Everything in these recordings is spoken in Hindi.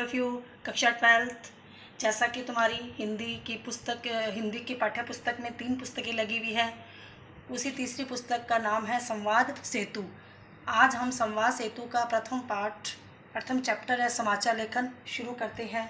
Of you. कक्षा 12th। जैसा कि तुम्हारी हिंदी की पाठ्य पुस्तक में 3 पुस्तकें लगी हुई है, उसी तीसरी पुस्तक का नाम है संवाद सेतु। आज हम संवाद सेतु का प्रथम चैप्टर है समाचार लेखन शुरू करते हैं।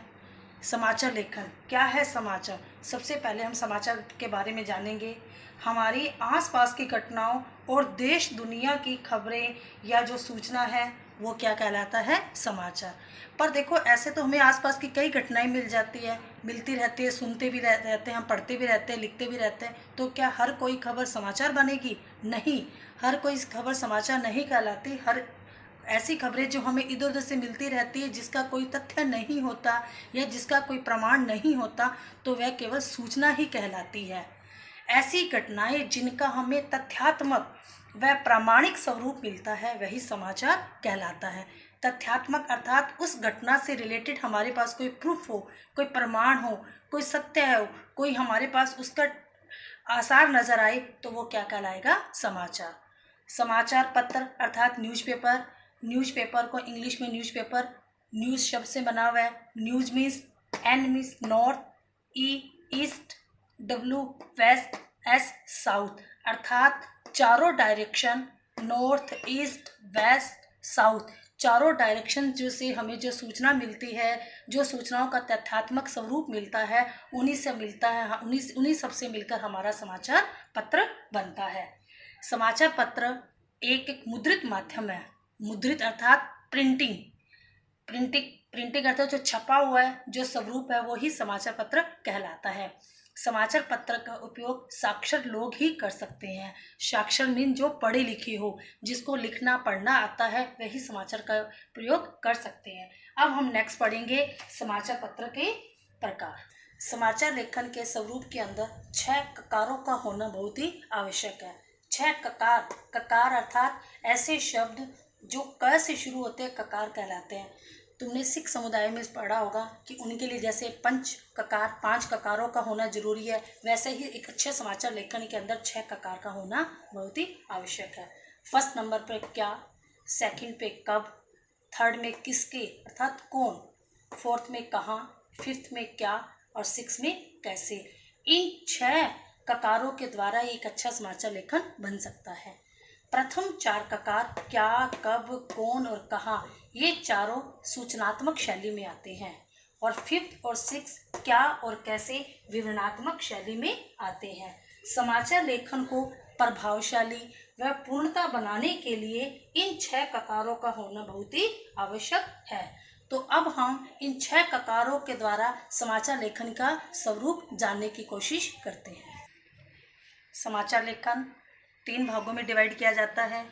समाचार लेखन क्या है? समाचार, सबसे पहले हम समाचार के बारे में जानेंगे। हमारी आसपास की घटनाओं और देश दुनिया की खबरें या जो सूचना है वो क्या कहलाता है? समाचार। पर देखो, ऐसे तो हमें आसपास की कई घटनाएं मिलती रहती है, सुनते भी रहते हैं, हम पढ़ते भी रहते हैं, लिखते भी रहते हैं। तो क्या हर कोई खबर समाचार बनेगी? नहीं, हर कोई खबर समाचार नहीं कहलाती। हर ऐसी खबरें जो हमें इधर उधर से मिलती रहती है, जिसका कोई तथ्य नहीं होता या जिसका कोई प्रमाण नहीं होता, तो वह केवल सूचना ही कहलाती है। ऐसी घटनाएं जिनका हमें तथ्यात्मक व प्रामाणिक स्वरूप मिलता है, वही समाचार कहलाता है। तथ्यात्मक अर्थात उस घटना से रिलेटेड हमारे पास कोई प्रूफ हो, कोई प्रमाण हो, कोई सत्य हो, कोई हमारे पास उसका आसार नजर आए, तो वो क्या कहलाएगा? समाचार। समाचार पत्र अर्थात न्यूज़पेपर को इंग्लिश में न्यूज़पेपर, न्यूज़ शब्द से बना हुआ है। News means N means north, E east, W west, S south, अर्थात चारों direction, north east west south, चारों डायरेक्शन जो से हमें जो सूचना मिलती है, जो सूचनाओं का तथ्यात्मक स्वरूप मिलता है, उन्हीं सब से मिलकर हमारा समाचार पत्र बनता है। समाचार पत्र एक मुद्रित माध्यम है। मुद्रित अर्थात प्रिंटिंग अर्थात जो छपा हुआ है, जो स्वरूप है, वो ही समाचार पत्र कहलाता है। समाचार पत्र का उपयोग साक्षर लोग ही कर सकते हैं। साक्षर मीन जो पढ़े लिखे हो, जिसको लिखना पढ़ना आता है, वही समाचार का प्रयोग कर सकते हैं। अब हम नेक्स्ट पढ़ेंगे समाचार पत्र के प्रकार। समाचार लेखन के स्वरूप के अंदर 6 ककारों का होना बहुत ही आवश्यक है। 6 ककार अर्थात ऐसे शब्द जो क से शुरू होते हैं, ककार कहलाते हैं। तुमने सिख समुदाय में पढ़ा होगा कि उनके लिए जैसे 5 ककारों का होना जरूरी है, वैसे ही एक अच्छे समाचार लेखन के अंदर 6 ककार का होना बहुत ही आवश्यक है। फर्स्ट नंबर पे क्या, सेकंड पे कब, थर्ड में किसके अर्थात कौन, फोर्थ में कहाँ, फिफ्थ में क्या और सिक्स में कैसे। इन 6 ककारों के द्वारा एक अच्छा समाचार लेखन बन सकता है। प्रथम 4 ककार क्या, कब, कौन और कहाँ, ये चारों सूचनात्मक शैली में आते हैं, और फिफ्थ और सिक्स क्या और कैसे विवरणात्मक शैली में आते हैं। समाचार लेखन को प्रभावशाली व पूर्णता बनाने के लिए इन 6 ककारों का होना बहुत ही आवश्यक है। तो अब हम इन 6 ककारों के द्वारा समाचार लेखन का स्वरूप जानने की कोशिश करते हैं। समाचार लेखन 3 भागों में डिवाइड किया जाता है।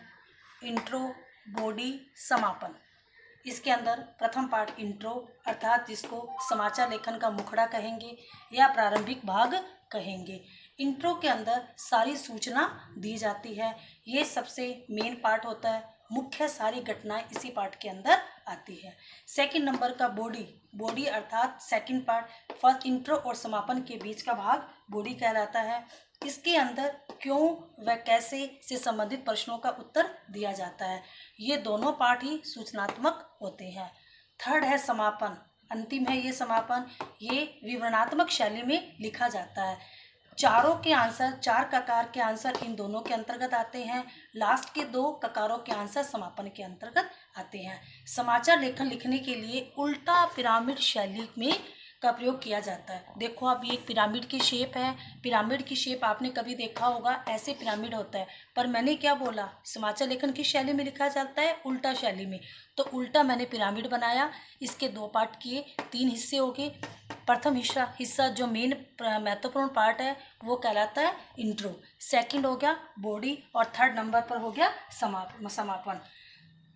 इंट्रो, बॉडी, समापन। इसके अंदर प्रथम पार्ट इंट्रो अर्थात जिसको समाचार लेखन का मुखड़ा कहेंगे या प्रारंभिक भाग कहेंगे। इंट्रो के अंदर सारी सूचना दी जाती है, ये सबसे मेन पार्ट होता है। मुख्य सारी घटनाएं इसी पार्ट के अंदर आती है। सेकंड नंबर का बॉडी अर्थात सेकंड पार्ट, फर्स्ट इंट्रो और समापन के बीच का भाग बॉडी कहलाता है। इसके अंदर क्यों व कैसे से संबंधित प्रश्नों का उत्तर दिया जाता है। ये दोनों पार्ट ही सूचनात्मक होते हैं। थर्ड है समापन, अंतिम है ये समापन, ये विवरणात्मक शैली में लिखा जाता है। चारों के आंसर, 4 ककार के आंसर इन दोनों के अंतर्गत आते हैं। लास्ट के 2 ककारों के आंसर समापन के अंतर्गत आते हैं। समाचार लेखन लिखने के लिए उल्टा पिरामिड शैली में का प्रयोग किया जाता है। देखो, अब ये एक पिरामिड की शेप है। पिरामिड की शेप आपने कभी देखा होगा, ऐसे पिरामिड होता है। पर मैंने क्या बोला, समाचार लेखन किस शैली में लिखा जाता है? उल्टा शैली में। तो उल्टा मैंने पिरामिड बनाया, इसके 2 पार्ट किए, 3 हिस्से हो गए। प्रथम हिस्सा जो मेन महत्वपूर्ण पार्ट है वो कहलाता है इंट्रो, सेकंड हो गया बॉडी और थर्ड नंबर पर हो गया समापन।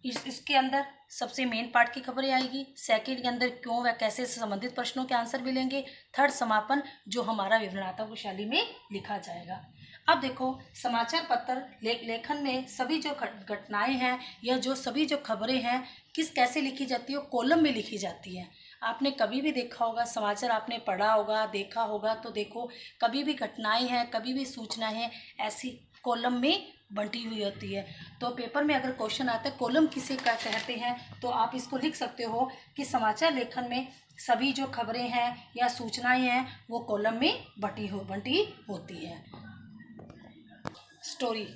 इसके अंदर सबसे मेन पार्ट की खबरें आएगी, सेकंड के अंदर क्यों व कैसे से संबंधित प्रश्नों के आंसर मिलेंगे, थर्ड समापन जो हमारा विवरणात्मक शैली में लिखा जाएगा। अब देखो, समाचार पत्र लेखन में सभी जो घटनाएं हैं या जो सभी जो खबरें हैं कैसे लिखी जाती है? कॉलम में लिखी जाती है। आपने कभी भी देखा होगा, समाचार आपने पढ़ा होगा, देखा होगा, तो देखो कभी भी घटनाएं हैं, कभी भी सूचनाएं हैं, ऐसी कॉलम में बंटी हुई होती है। तो पेपर में अगर क्वेश्चन आता है कॉलम किसे क्या कहते हैं, तो आप इसको लिख सकते हो कि समाचार लेखन में सभी जो खबरें हैं या सूचनाएं हैं वो कॉलम में बंटी होती है। स्टोरी,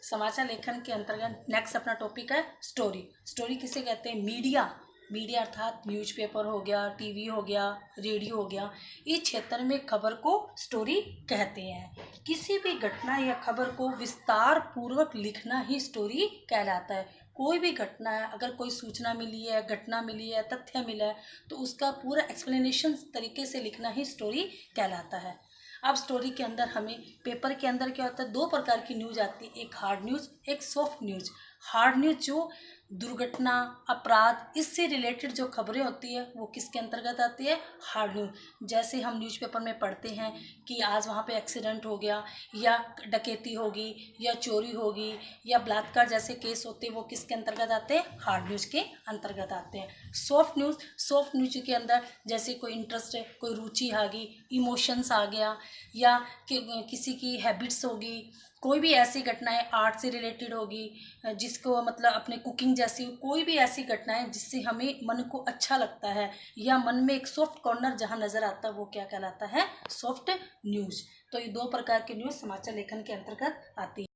समाचार लेखन के अंतर्गत नेक्स्ट अपना टॉपिक है स्टोरी। स्टोरी किसे कहते हैं? मीडिया, मीडिया अर्थात न्यूज़पेपर हो गया, टीवी हो गया, रेडियो हो गया, इस क्षेत्र में खबर को स्टोरी कहते हैं। किसी भी घटना या खबर को विस्तार पूर्वक लिखना ही स्टोरी कहलाता है। कोई भी घटना है, अगर कोई सूचना मिली है, घटना मिली है, तथ्य मिला है, तो उसका पूरा एक्सप्लेनेशन तरीके से लिखना ही स्टोरी कहलाता है। अब स्टोरी के अंदर हमें पेपर के अंदर क्या होता है, दो प्रकार की न्यूज आती है, एक हार्ड न्यूज, एक सॉफ्ट न्यूज। हार्ड न्यूज जो दुर्घटना, अपराध, इससे रिलेटेड जो खबरें होती है वो किसके अंतर्गत आती है? Hard news. जैसे हम न्यूज़पेपर में पढ़ते हैं कि आज वहाँ पे एक्सीडेंट हो गया, या डकैती होगी, या चोरी होगी, या बलात्कार जैसे केस होते हैं, वो किसके अंतर्गत आते हैं? हार्ड न्यूज के अंतर्गत आते हैं। सॉफ्ट न्यूज, सॉफ्ट न्यूज के अंदर जैसे कोई इंटरेस्ट है, कोई रुचि आ गई, इमोशंस आ गया, या किसी की हैबिट्स होगी, कोई भी ऐसी घटनाएं आर्ट से रिलेटेड होगी, जिसको मतलब अपने कुकिंग जैसी कोई भी ऐसी घटनाएं जिससे हमें मन को अच्छा लगता है, या मन में एक सॉफ्ट कॉर्नर जहां नजर आता है, वो क्या कहलाता है? Soft news. तो ये दो प्रकार की न्यूज समाचार लेखन के अंतर्गत आती है।